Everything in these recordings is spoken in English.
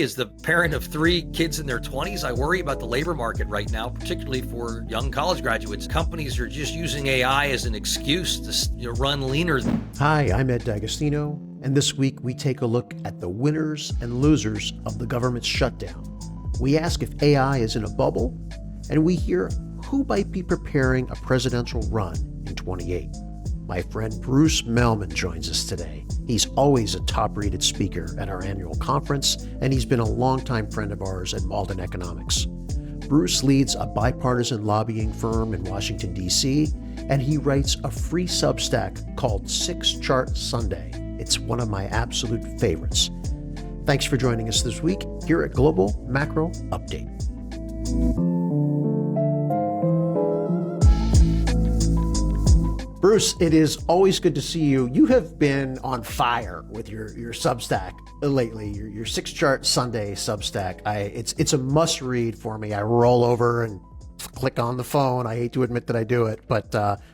As the parent of 3 kids in their 20s, I worry about the labor market right now, particularly for young college graduates. Companies are just using AI as an excuse to run leaner. Hi, I'm Ed D'Agostino, and this week we take a look at the winners and losers of the government's shutdown. We ask if AI is in a bubble, and we hear who might be preparing a presidential run in 28. My friend Bruce Mehlman joins us today. He's always a top-rated speaker at our annual conference, and he's been a longtime friend of ours at Malden Economics. Bruce leads a bipartisan lobbying firm in Washington, D.C., and he writes a free Substack called 6 Chart Sunday. It's one of my absolute favorites. Thanks for joining us this week here at Global Macro Update. Bruce, it is always good to see you. You have been on fire with your Substack lately, your 6 Chart Sunday Substack. It's a must read for me. I roll over and click on the phone. I hate to admit that I do it, but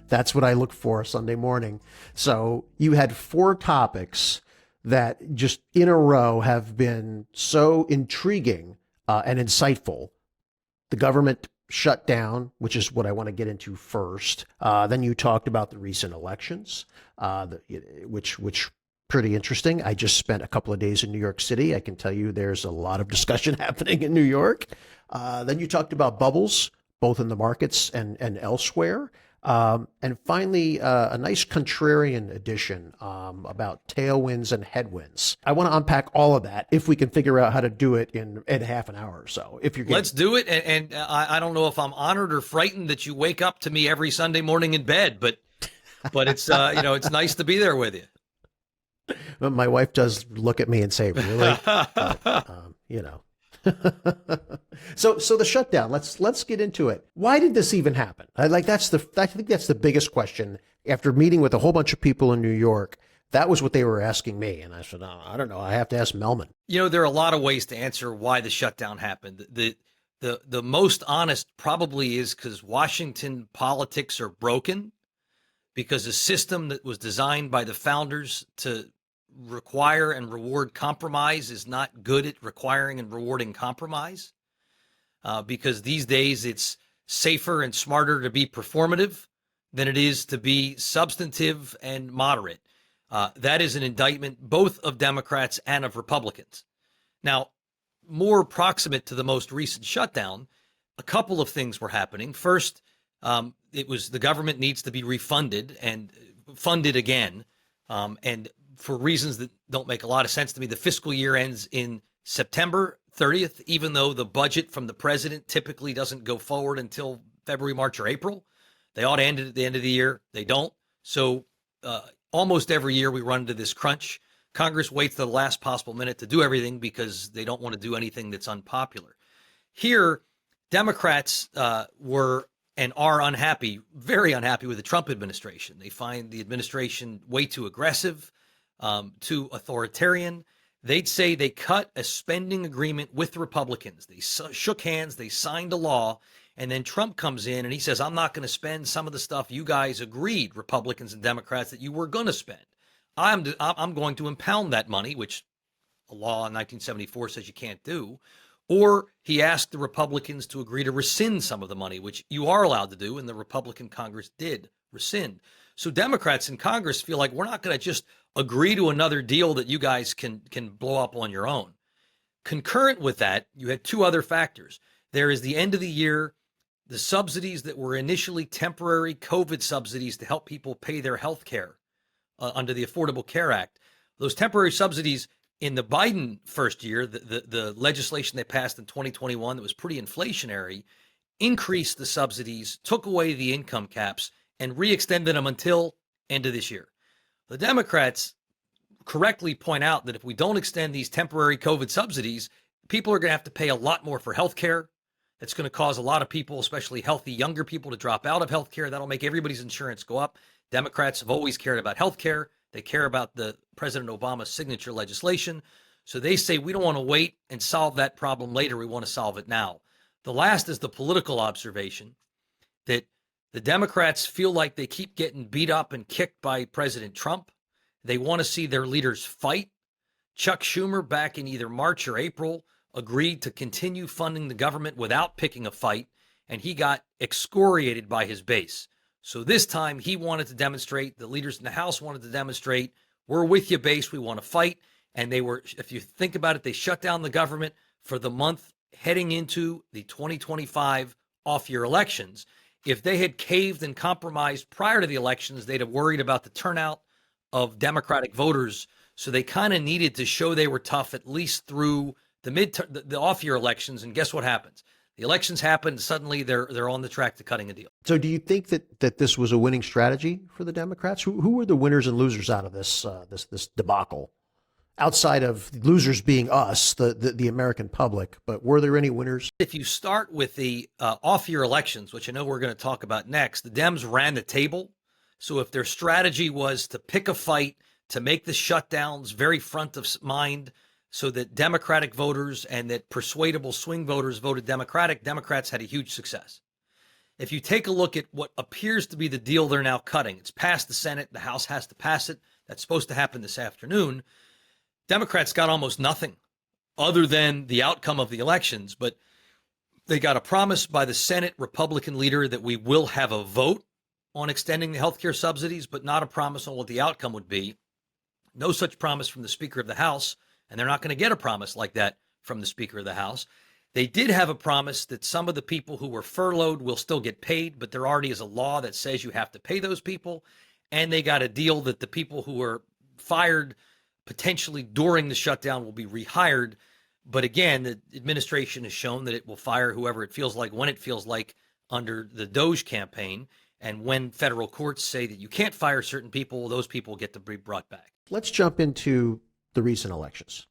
that's what I look for Sunday morning. So you had 4 topics that just in a row have been so intriguing and insightful. The government shutdown, which is what I want to get into first. Then you talked about the recent elections, which pretty interesting. I just spent a couple of days in New York City. I can tell you there's a lot of discussion happening in New York. Then you talked about bubbles, both in the markets and elsewhere. And finally, a nice contrarian edition about tailwinds and headwinds. I want to unpack all of that if we can figure out how to do it in half an hour or so. If you're Let's do it. And I don't know if I'm honored or frightened that you wake up to me every Sunday morning in bed, but it's it's nice to be there with you. My wife does look at me and say, "Really?" So the shutdown. Let's get into it. Why did this even happen? I think that's the biggest question. After meeting with a whole bunch of people in New York, that was what they were asking me, and I said, "Oh, I don't know. I have to ask Mehlman." There are a lot of ways to answer why the shutdown happened. The most honest probably is because Washington politics are broken, because a system that was designed by the founders to require and reward compromise is not good at requiring and rewarding compromise, because these days it's safer and smarter to be performative than it is to be substantive and moderate. That is an indictment both of Democrats and of Republicans. Now, more proximate to the most recent shutdown, a couple of things were happening. First, it was the government needs to be refunded and funded again, and for reasons that don't make a lot of sense to me. The fiscal year ends in September 30th, even though the budget from the president typically doesn't go forward until February, March, or April. They ought to end it at the end of the year. They don't. So almost every year we run into this crunch. Congress waits to the last possible minute to do everything because they don't want to do anything that's unpopular. Here, Democrats were and are unhappy, very unhappy with the Trump administration. They find the administration way too aggressive, too authoritarian. They'd say they cut a spending agreement with Republicans. They shook hands, they signed a law, and then Trump comes in and he says, I'm not going to spend some of the stuff you guys agreed, Republicans and Democrats, that you were going to spend. I'm going to impound that money, which a law in 1974 says you can't do. Or he asked the Republicans to agree to rescind some of the money, which you are allowed to do, and the Republican Congress did rescind. So Democrats in Congress feel like we're not going to just agree to another deal that you guys can blow up on your own. Concurrent with that, you had 2 other factors. There is the end of the year, the subsidies that were initially temporary COVID subsidies to help people pay their health care under the Affordable Care Act. Those temporary subsidies in the Biden first year, the legislation they passed in 2021 that was pretty inflationary, increased the subsidies, took away the income caps, and re-extended them until end of this year. The Democrats correctly point out that if we don't extend these temporary COVID subsidies, people are going to have to pay a lot more for health care. That's going to cause a lot of people, especially healthy younger people, to drop out of health care. That'll make everybody's insurance go up. Democrats have always cared about health care. They care about the President Obama's signature legislation. So they say we don't want to wait and solve that problem later. We want to solve it now. The last is the political observation that the Democrats feel like they keep getting beat up and kicked by President Trump. They want to see their leaders fight. Chuck Schumer, back in either March or April, agreed to continue funding the government without picking a fight, and he got excoriated by his base. So this time he wanted to demonstrate, the leaders in the House wanted to demonstrate, we're with you, base, we want to fight. And they were, if you think about it, they shut down the government for the month heading into the 2025 off-year elections. If they had caved and compromised prior to the elections, they'd have worried about the turnout of Democratic voters. So they kind of needed to show they were tough at least through the off-year elections. And guess what happens? The elections happen. Suddenly they're on the track to cutting a deal. So do you think that this was a winning strategy for the Democrats? Who were the winners and losers out of this debacle? Outside of losers being us, the American public, but were there any winners? If you start with the off-year elections, which I know we're going to talk about next, the Dems ran the table. So if their strategy was to pick a fight, to make the shutdowns very front of mind so that Democratic voters and that persuadable swing voters voted Democratic, Democrats had a huge success. If you take a look at what appears to be the deal they're now cutting, it's passed the Senate, the House has to pass it. That's supposed to happen this afternoon. Democrats got almost nothing other than the outcome of the elections, but they got a promise by the Senate Republican leader that we will have a vote on extending the healthcare subsidies, but not a promise on what the outcome would be. No such promise from the Speaker of the House, and they're not going to get a promise like that from the Speaker of the House. They did have a promise that some of the people who were furloughed will still get paid, but there already is a law that says you have to pay those people. And they got a deal that the people who were fired potentially during the shutdown will be rehired. But again, the administration has shown that it will fire whoever it feels like, when it feels like, under the Doge campaign. And when federal courts say that you can't fire certain people, those people get to be brought back. Let's jump into the recent elections.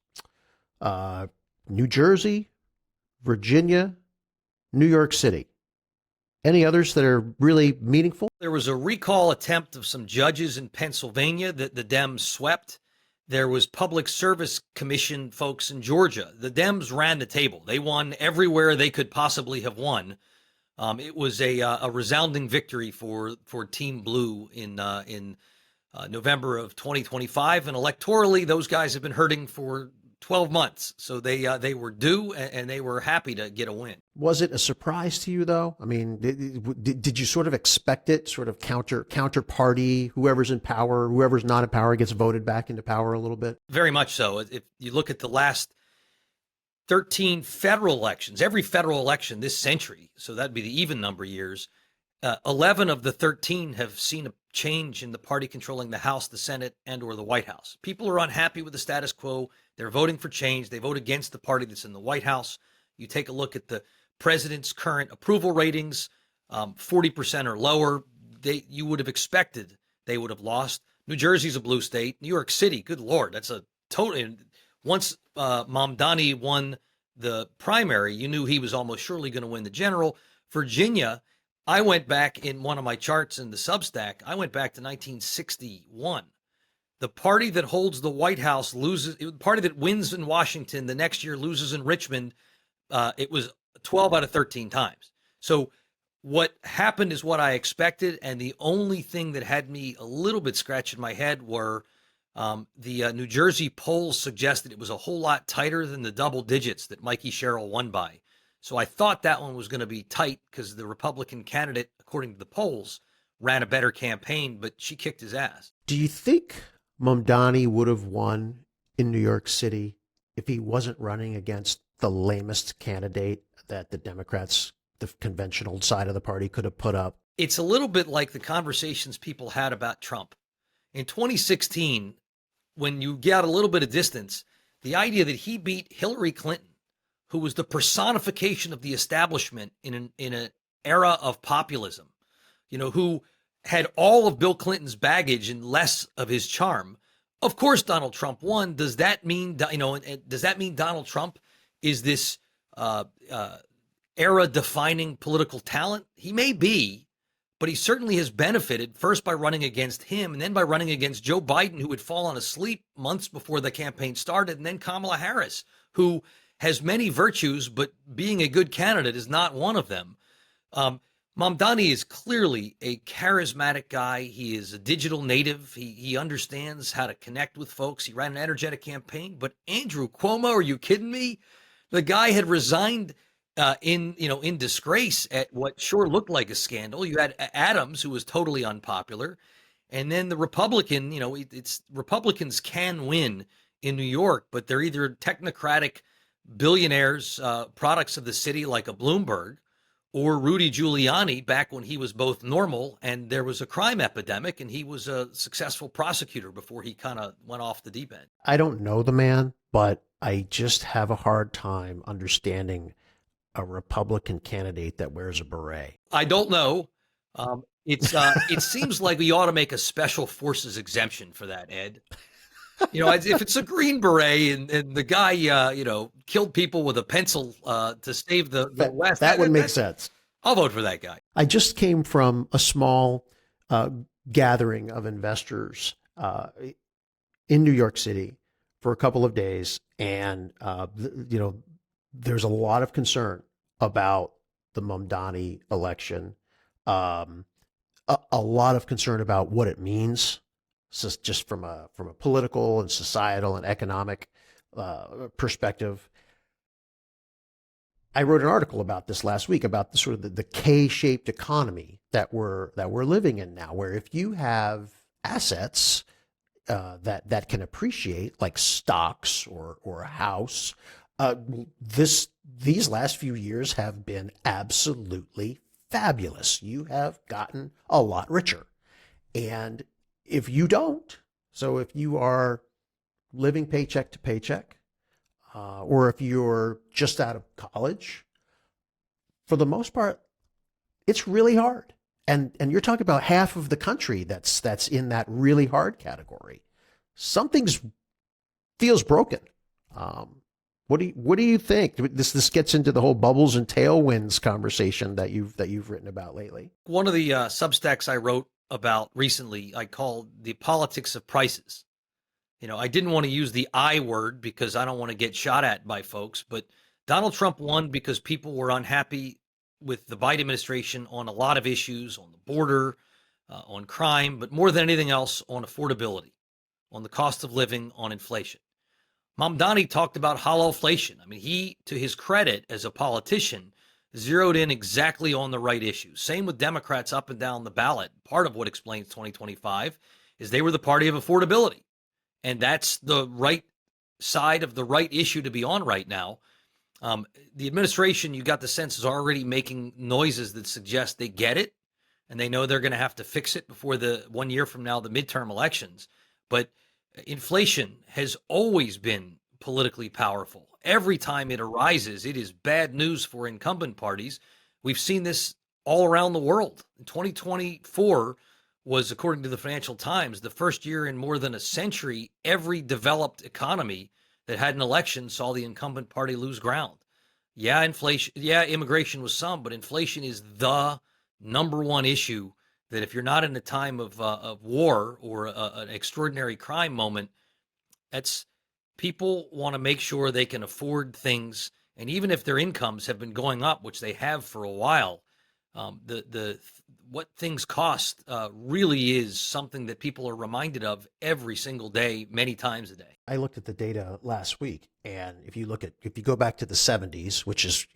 New Jersey, Virginia, New York City. Any others that are really meaningful? There was a recall attempt of some judges in Pennsylvania that the Dems swept. There was Public Service Commission folks in Georgia. The Dems ran the table. They won everywhere they could possibly have won. It was a resounding victory for Team Blue in November of 2025, and electorally, those guys have been hurting for 12 months. So they were due, and they were happy to get a win. Was it a surprise to you, though? I mean, did you sort of expect it? Sort of counter party, whoever's in power, whoever's not in power gets voted back into power a little bit? Very much so. If you look at the last 13 federal elections, every federal election this century, so that'd be the even number years, 11 of the 13 have seen a change in the party controlling the House, the Senate, and or the White House. People are unhappy with the status quo. They're voting for change. They vote against the party that's in the White House. You take a look at the president's current approval ratings, 40% or lower. You would have expected they would have lost. New Jersey's a blue state. New York City, good Lord, that's a total. Once Mamdani won the primary, you knew he was almost surely going to win the general. Virginia, I went back in one of my charts in the Substack. I went back to 1961. The party that holds the White House loses. The party that wins in Washington the next year loses in Richmond. It was 12 out of 13 times. So what happened is what I expected. And the only thing that had me a little bit scratching my head were the New Jersey polls suggested it was a whole lot tighter than the double digits that Mikey Sherrill won by. So I thought that one was going to be tight because the Republican candidate, according to the polls, ran a better campaign, but she kicked his ass. Do you think Mamdani would have won in New York City if he wasn't running against the lamest candidate that the Democrats, the conventional side of the party, could have put up? It's a little bit like the conversations people had about Trump. In 2016, when you get a little bit of distance, the idea that he beat Hillary Clinton, who was the personification of the establishment in an era of populism, who had all of Bill Clinton's baggage and less of his charm. Of course, Donald Trump won. Does that mean, Donald Trump is this era-defining political talent? He may be, but he certainly has benefited first by running against him and then by running against Joe Biden, who had fallen asleep months before the campaign started, and then Kamala Harris, who has many virtues, but being a good candidate is not one of them. Mamdani is clearly a charismatic guy. He is a digital native. He understands how to connect with folks. He ran an energetic campaign. But Andrew Cuomo, are you kidding me? The guy had resigned in disgrace at what sure looked like a scandal. You had Adams, who was totally unpopular, and then the Republican. It's Republicans can win in New York, but they're either technocratic billionaires, products of the city like a Bloomberg, or Rudy Giuliani back when he was both normal and there was a crime epidemic, and he was a successful prosecutor before he kind of went off the deep end. I don't know the man, but I just have a hard time understanding a Republican candidate that wears a beret. I don't know. It seems like we ought to make a special forces exemption for that, Ed. If it's a Green Beret and the guy, killed people with a pencil to save the West. That would make sense. I'll vote for that guy. I just came from a small gathering of investors in New York City for a couple of days. And, there's a lot of concern about the Mamdani election, a lot of concern about what it means. Just from a political and societal and economic perspective. I wrote an article about this last week about the sort of the K-shaped economy that we're living in now, where if you have assets that can appreciate, like stocks or a house, these last few years have been absolutely fabulous. You have gotten a lot richer, and if you don't, so if you are living paycheck to paycheck, or if you're just out of college, for the most part, it's really hard. And you're talking about half of the country that's in that really hard category. Something's feels broken. What do you think? This gets into the whole bubbles and tailwinds conversation that you've written about lately. One of the Substacks I wrote about recently, I called the politics of prices. I didn't want to use the I word because I don't want to get shot at by folks, but Donald Trump won because people were unhappy with the Biden administration on a lot of issues, on the border, on crime, but more than anything else on affordability, on the cost of living, on inflation. Mamdani talked about hollowflation. I mean, he, to his credit as a politician, zeroed in exactly on the right issues. Same with Democrats up and down the ballot. Part of what explains 2025 is they were the party of affordability. And that's the right side of the right issue to be on right now. The administration, you got the sense, is already making noises that suggest they get it, and they know they're going to have to fix it before 1 year from now, the midterm elections. But inflation has always been politically powerful. Every time it arises, it is bad news for incumbent parties. We've seen this all around the world. 2024 was, according to the Financial Times, the first year in more than a century every developed economy that had an election saw the incumbent party lose ground. Yeah, inflation. Yeah, immigration was some, but inflation is the number one issue that if you're not in a time of war or an extraordinary crime moment, that's people want to make sure they can afford things. And even if their incomes have been going up, which they have for a while, what things cost really is something that people are reminded of every single day, many times a day. I looked at the data last week, and if you go back to the 70s, which is,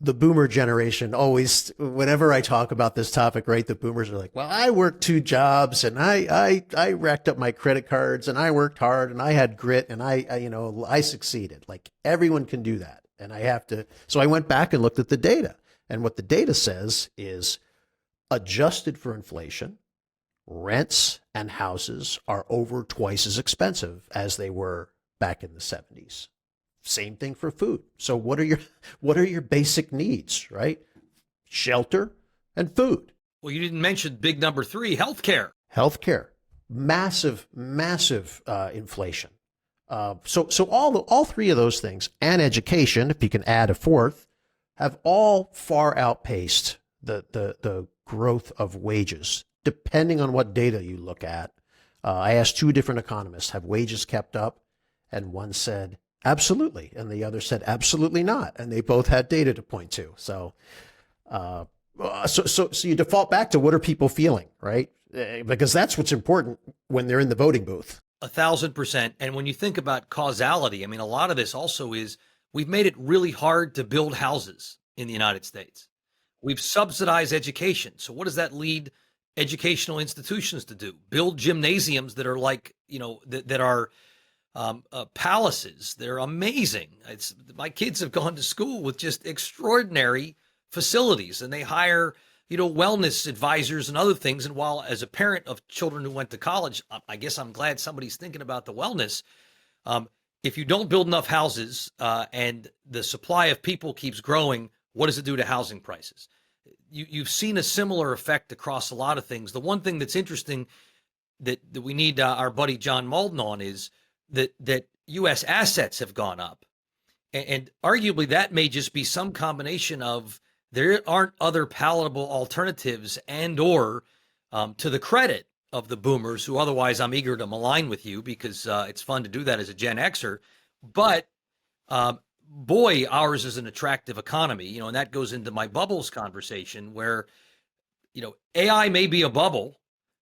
the boomer generation, always, whenever I talk about this topic, right, the boomers are like, well, I worked 2 jobs and I racked up my credit cards and I worked hard and I had grit and I succeeded. Like, everyone can do that. And so I went back and looked at the data, and what the data says is, adjusted for inflation, rents and houses are over twice as expensive as they were back in the 70s. Same thing for food. So what are your basic needs, right? Shelter and food. Well, you didn't mention big number 3, healthcare. Healthcare, massive inflation. So all 3 of those things, and education, if you can add a 4th, have all far outpaced the growth of wages, depending on what data you look at. I asked 2 different economists, have wages kept up? And one said, absolutely. And the other said, absolutely not. And they both had data to point to. So you default back to what are people feeling, right? Because that's what's important when they're in the voting booth. 1,000%. And when you think about causality, I mean, a lot of this also is We've made it really hard to build houses in the United States. We've subsidized education. So what does that lead educational institutions to do? Build gymnasiums that are like, that are palaces. They're amazing. My kids have gone to school with just extraordinary facilities, and they hire, wellness advisors and other things. And while as a parent of children who went to college, I guess I'm glad somebody's thinking about the wellness. If you don't build enough houses and the supply of people keeps growing, what does it do to housing prices? You've seen a similar effect across a lot of things. The one thing that's interesting that we need our buddy John Malden on is that U.S. assets have gone up. And arguably that may just be some combination of there aren't other palatable alternatives and or to the credit of the boomers who otherwise I'm eager to malign with you because it's fun to do that as a Gen Xer. But boy, ours is an attractive economy, and that goes into my bubbles conversation where, AI may be a bubble.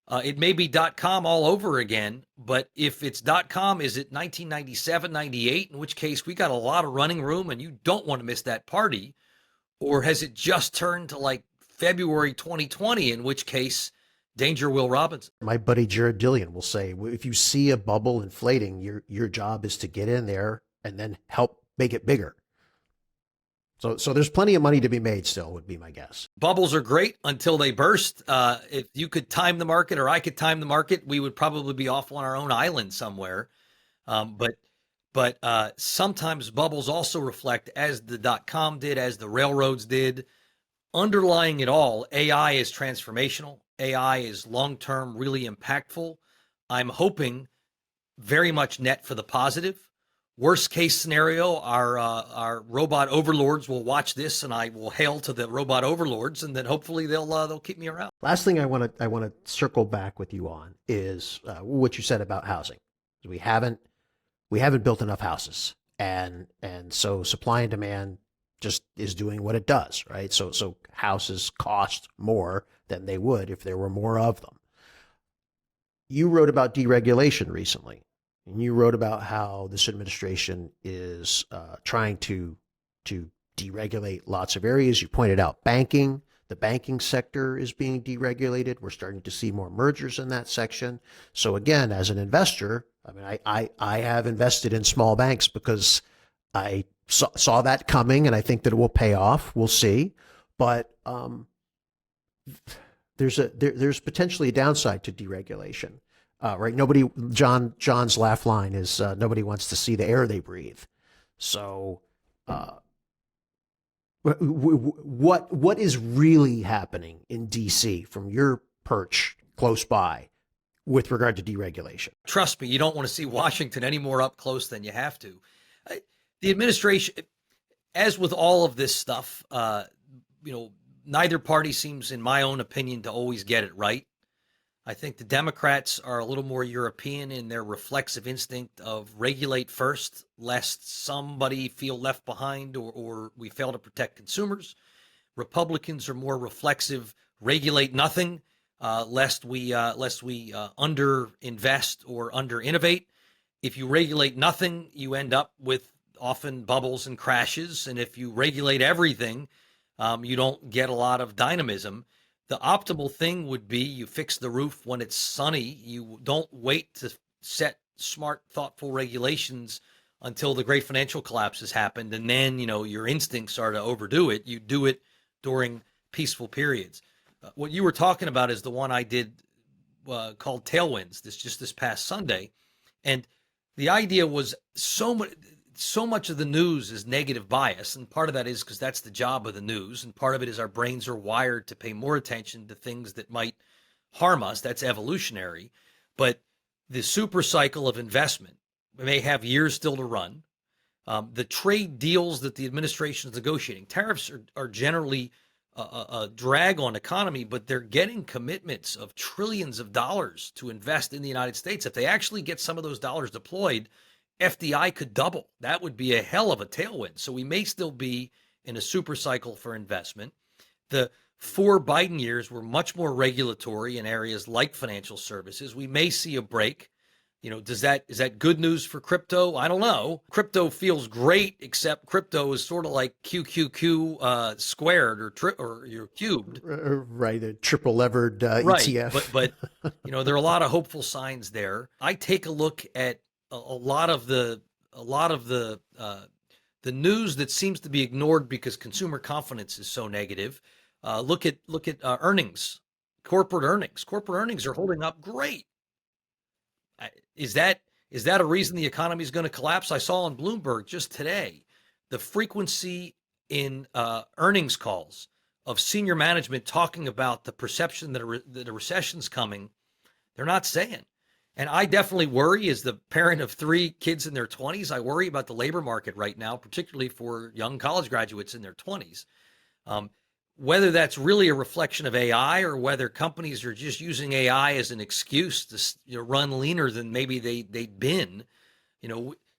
It may be .com all over again, but if it's .com, is it 1997, 98, in which case we got a lot of running room and you don't want to miss that party? Or has it just turned to like February 2020, in which case danger Will Robinson? My buddy Jared Dillian will say, if you see a bubble inflating, your job is to get in there and then help make it bigger. So there's plenty of money to be made still, would be my guess. Bubbles are great until they burst. If you could time the market or I could time the market, we would probably be off on our own island somewhere. But sometimes bubbles also reflect, as the .com did, as the railroads did, underlying it all, AI is transformational. AI is long-term, really impactful. I'm hoping very much net for the positive. Worst case scenario, our robot overlords will watch this, and I will hail to the robot overlords, and then hopefully they'll keep me around. Last thing I want to circle back with you on is what you said about housing. We haven't built enough houses, and so supply and demand just is doing what it does, right? So houses cost more than they would if there were more of them. You wrote about deregulation recently. And you wrote about how this administration is trying to deregulate lots of areas. You pointed out banking. The banking sector is being deregulated. We're starting to see more mergers in that section. So again, as an investor, I mean, I have invested in small banks because I saw that coming, and I think that it will pay off. We'll see. But there's potentially a downside to deregulation. Right. John's laugh line is nobody wants to see the air they breathe. So what is really happening in DC from your perch close by with regard to deregulation? Trust me, you don't want to see Washington any more up close than you have to. The administration, as with all of this stuff, neither party seems, in my own opinion, to always get it right. I think the Democrats are a little more European in their reflexive instinct of regulate first, lest somebody feel left behind or we fail to protect consumers. Republicans are more reflexive, regulate nothing, lest we under invest or under innovate. If you regulate nothing, you end up with often bubbles and crashes. And if you regulate everything, you don't get a lot of dynamism. The optimal thing would be you fix the roof when it's sunny. You don't wait to set smart, thoughtful regulations until the great financial collapse has happened. And then, your instincts are to overdo it. You do it during peaceful periods. What you were talking about is the one I did called Tailwinds this past Sunday. And the idea was so much of the news is negative bias, and part of that is because that's the job of the news, and part of it is our brains are wired to pay more attention to things that might harm us. That's evolutionary. But the super cycle of investment may have years still to run. The trade deals that the administration is negotiating, tariffs are generally a drag on economy, but they're getting commitments of trillions of dollars to invest in the United States. If they actually get some of those dollars deployed, FDI could double. That would be a hell of a tailwind. So we may still be in a super cycle for investment. The 4 Biden years were much more regulatory in areas like financial services. We may see a break is that good news for crypto? I don't know. Crypto feels great, except crypto is sort of like QQQ squared or you're cubed. Right, a triple levered Right, ETF. but there are a lot of hopeful signs there. I take a look at a lot of the news that seems to be ignored because consumer confidence is so negative. Look at earnings, corporate earnings. Corporate earnings are holding up great. Is that a reason the economy is going to collapse? I saw on Bloomberg just today the frequency in earnings calls of senior management talking about the perception that a recession's coming. They're not saying. And I definitely worry, as the parent of 3 kids in their 20s, I worry about the labor market right now, particularly for young college graduates in their 20s. Whether that's really a reflection of AI or whether companies are just using AI as an excuse to run leaner than maybe they'd been,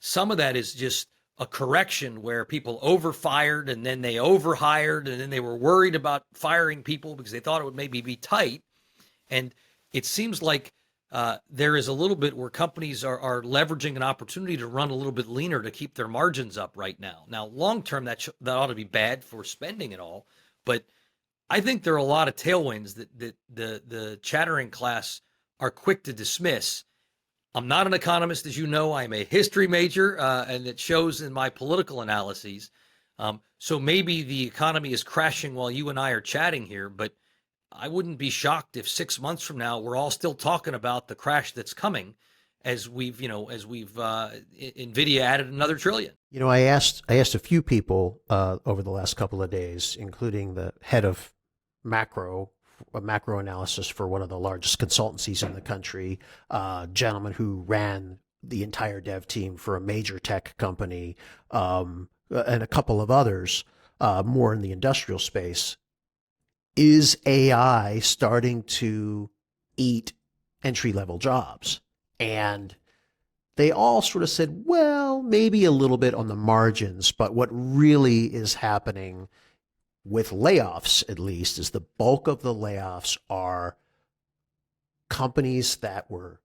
some of that is just a correction where people overfired and then they overhired and then they were worried about firing people because they thought it would maybe be tight. And it seems like there is a little bit where companies are leveraging an opportunity to run a little bit leaner to keep their margins up right now. Now, long term, that ought to be bad for spending and all. But I think there are a lot of tailwinds that the chattering class are quick to dismiss. I'm not an economist, as you know. I'm a history major, and it shows in my political analyses. So maybe the economy is crashing while you and I are chatting here, but I wouldn't be shocked if 6 months from now we're all still talking about the crash that's coming, as we've Nvidia added another trillion. I asked a few people over the last couple of days, including the head of macro analysis for one of the largest consultancies in the country, a gentleman who ran the entire dev team for a major tech company, and a couple of others, more in the industrial space. Is AI starting to eat entry-level jobs? And they all sort of said, well, maybe a little bit on the margins, but what really is happening with layoffs, at least, is the bulk of the layoffs are companies that were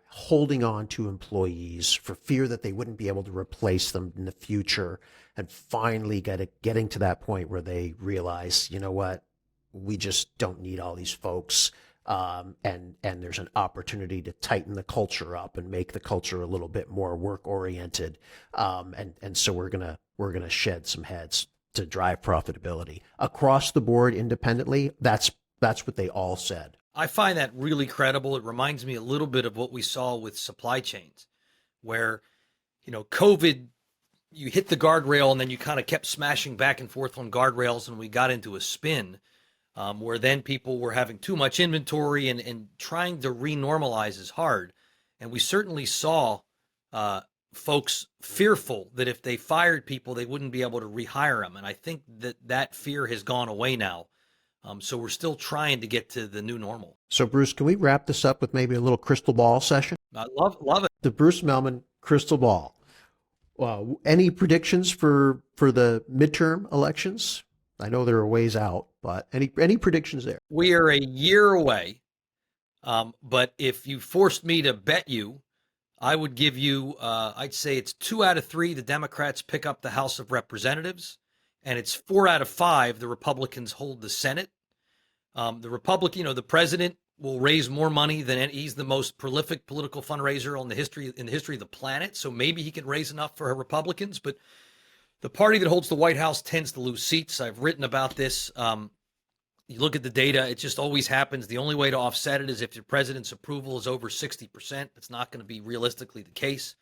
holding on to employees for fear that they wouldn't be able to replace them in the future, and finally getting to that point where they realize, you know what, we just don't need all these folks. And there's an opportunity to tighten the culture up and make the culture a little bit more work oriented. And so we're gonna shed some heads to drive profitability across the board independently. That's what they all said. I find that really credible. It reminds me a little bit of what we saw with supply chains, where COVID, you hit the guardrail and then you kind of kept smashing back and forth on guardrails, and we got into a spin. Where then people were having too much inventory and trying to renormalize is hard. And we certainly saw folks fearful that if they fired people, they wouldn't be able to rehire them. And I think that fear has gone away now. So we're still trying to get to the new normal. So Bruce, can we wrap this up with maybe a little crystal ball session? I love it. The Bruce Mehlman crystal ball. Any predictions for the midterm elections? I know there are ways out, but any predictions there? We are a year away. But if you forced me to bet you, I would give you, I'd say it's 2 out of 3, the Democrats pick up the House of Representatives, and it's 4 out of 5, the Republicans hold the Senate. The president will raise more money than he's the most prolific political fundraiser in the history of the planet. So maybe he can raise enough for Republicans, but the party that holds the White House tends to lose seats. I've written about this. You look at the data, it just always happens. The only way to offset it is if your president's approval is over 60%. It's not going to be realistically the case.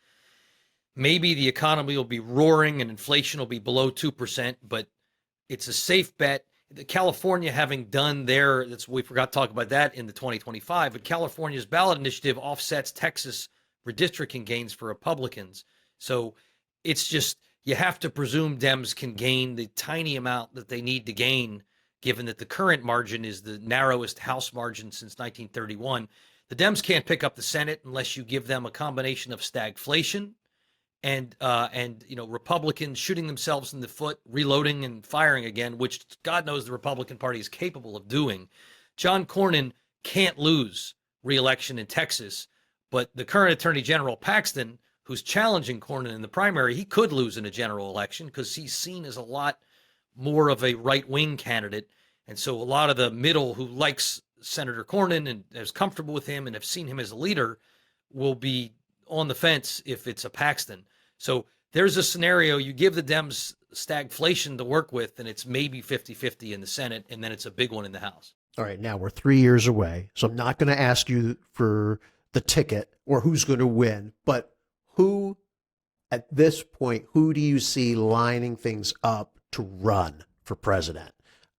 Maybe the economy will be roaring and inflation will be below 2%, but it's a safe bet. California having done we forgot to talk about that in the 2025, but California's ballot initiative offsets Texas redistricting gains for Republicans. So it's just, you have to presume Dems can gain the tiny amount that they need to gain, given that the current margin is the narrowest House margin since 1931. The Dems can't pick up the Senate unless you give them a combination of stagflation and Republicans shooting themselves in the foot, reloading and firing again, which God knows the Republican Party is capable of doing. John Cornyn can't lose re-election in Texas, But the current Attorney General, Paxton, who's challenging Cornyn in the primary, he could lose in a general election because he's seen as a lot more of a right-wing candidate. And so a lot of the middle who likes Senator Cornyn and is comfortable with him and have seen him as a leader will be on the fence if it's a Paxton. So there's a scenario, you give the Dems stagflation to work with, and it's maybe 50-50 in the Senate, and then it's a big one in the House. All right, now we're 3 years away, so I'm not going to ask you for the ticket or who's going to win, but who, at this point, who do you see lining things up to run for president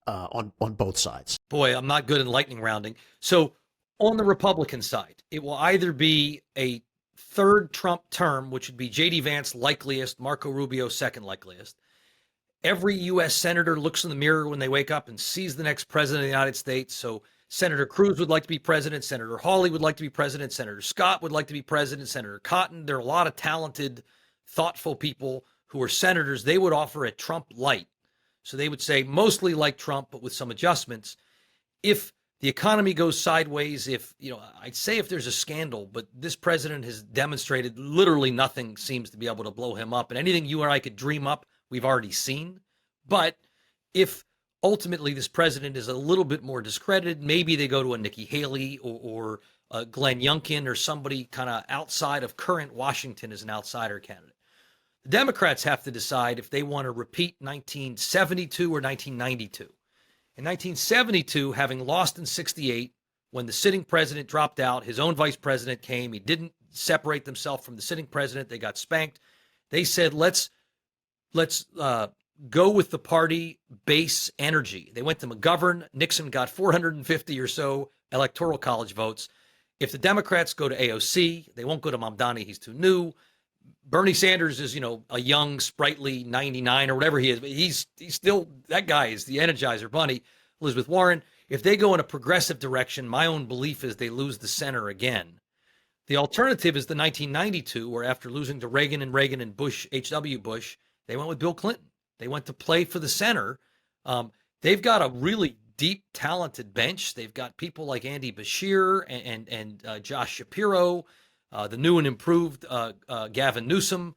on both sides? Boy, I'm not good in lightning rounding. So on the Republican side, it will either be a third Trump term, which would be J.D. Vance likeliest, Marco Rubio second likeliest. Every U.S. senator looks in the mirror when they wake up and sees the next president of the United States. So Senator Cruz would like to be president. Senator Hawley would like to be president. Senator Scott would like to be president. Senator Cotton. There are a lot of talented, thoughtful people who are senators. They would offer a Trump light. So they would say mostly like Trump, but with some adjustments. If the economy goes sideways, I'd say if there's a scandal, but this president has demonstrated literally nothing seems to be able to blow him up. And anything you or I could dream up, we've already seen. But if ultimately this president is a little bit more discredited, maybe they go to a Nikki Haley or Glenn Youngkin or somebody kind of outside of current Washington as an outsider candidate. The Democrats have to decide if they want to repeat 1972 or 1992. In 1972, having lost in 68, when the sitting president dropped out, his own vice president came. He didn't separate themselves from the sitting president. They got spanked. They said, let's go with the party base energy. They went to McGovern. Nixon got 450 or so electoral college votes. If the Democrats go to AOC, they won't go to Mamdani. He's too new. Bernie Sanders is, a young, sprightly 99 or whatever he is, but he's still, that guy is the Energizer Bunny. Elizabeth Warren, if they go in a progressive direction, my own belief is they lose the center again. The alternative is the 1992, where after losing to Reagan and Bush, H.W. Bush, they went with Bill Clinton. They went to play for the center. They've got a really deep, talented bench. They've got people like Andy Beshear and Josh Shapiro, the new and improved Gavin Newsom.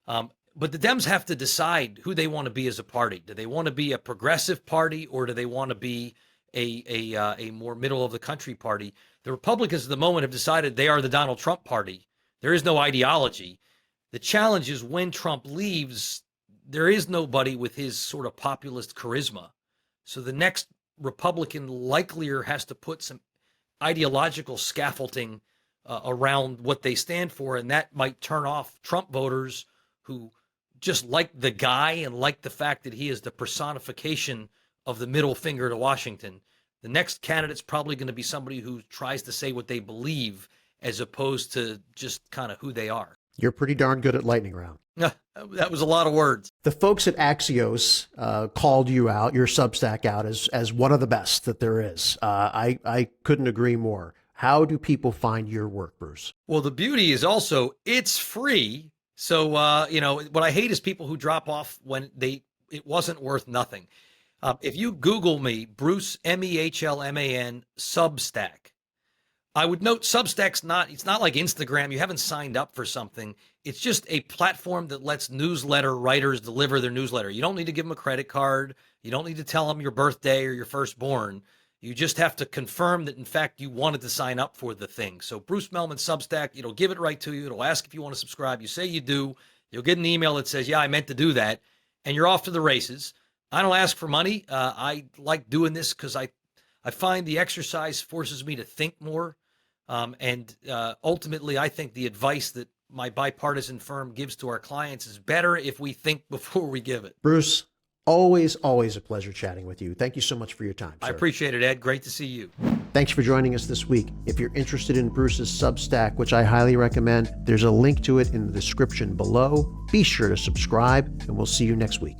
But the Dems have to decide who they want to be as a party. Do they want to be a progressive party, or do they want to be a more middle of the country party? The Republicans at the moment have decided they are the Donald Trump party. There is no ideology. The challenge is when Trump leaves, there is nobody with his sort of populist charisma. So the next Republican likelier has to put some ideological scaffolding around what they stand for, and that might turn off Trump voters who just like the guy and like the fact that he is the personification of the middle finger to Washington. The next candidate's probably going to be somebody who tries to say what they believe as opposed to just kind of who they are. You're pretty darn good at lightning round. That was a lot of words. The folks at Axios called you out, your Substack out, as one of the best that there is. I couldn't agree more. How do people find your work, Bruce? Well, the beauty is also it's free. So, what I hate is people who drop off when it wasn't worth nothing. If you Google me, Bruce, Mehlman, Substack, I would note Substack's it's not like Instagram. You haven't signed up for something. It's just a platform that lets newsletter writers deliver their newsletter. You don't need to give them a credit card. You don't need to tell them your birthday or your firstborn. You just have to confirm that, in fact, you wanted to sign up for the thing. So Bruce Mehlman Substack, it'll give it right to you. It'll ask if you want to subscribe. You say you do. You'll get an email that says, yeah, I meant to do that. And you're off to the races. I don't ask for money. I like doing this because I find the exercise forces me to think more. And ultimately, I think the advice that my bipartisan firm gives to our clients is better if we think before we give it. Bruce, always a pleasure chatting with you. Thank you so much for your time, sir. I appreciate it, Ed. Great to see you. Thanks for joining us this week. If you're interested in Bruce's Substack, which I highly recommend, there's a link to it in the description below. Be sure to subscribe, and we'll see you next week.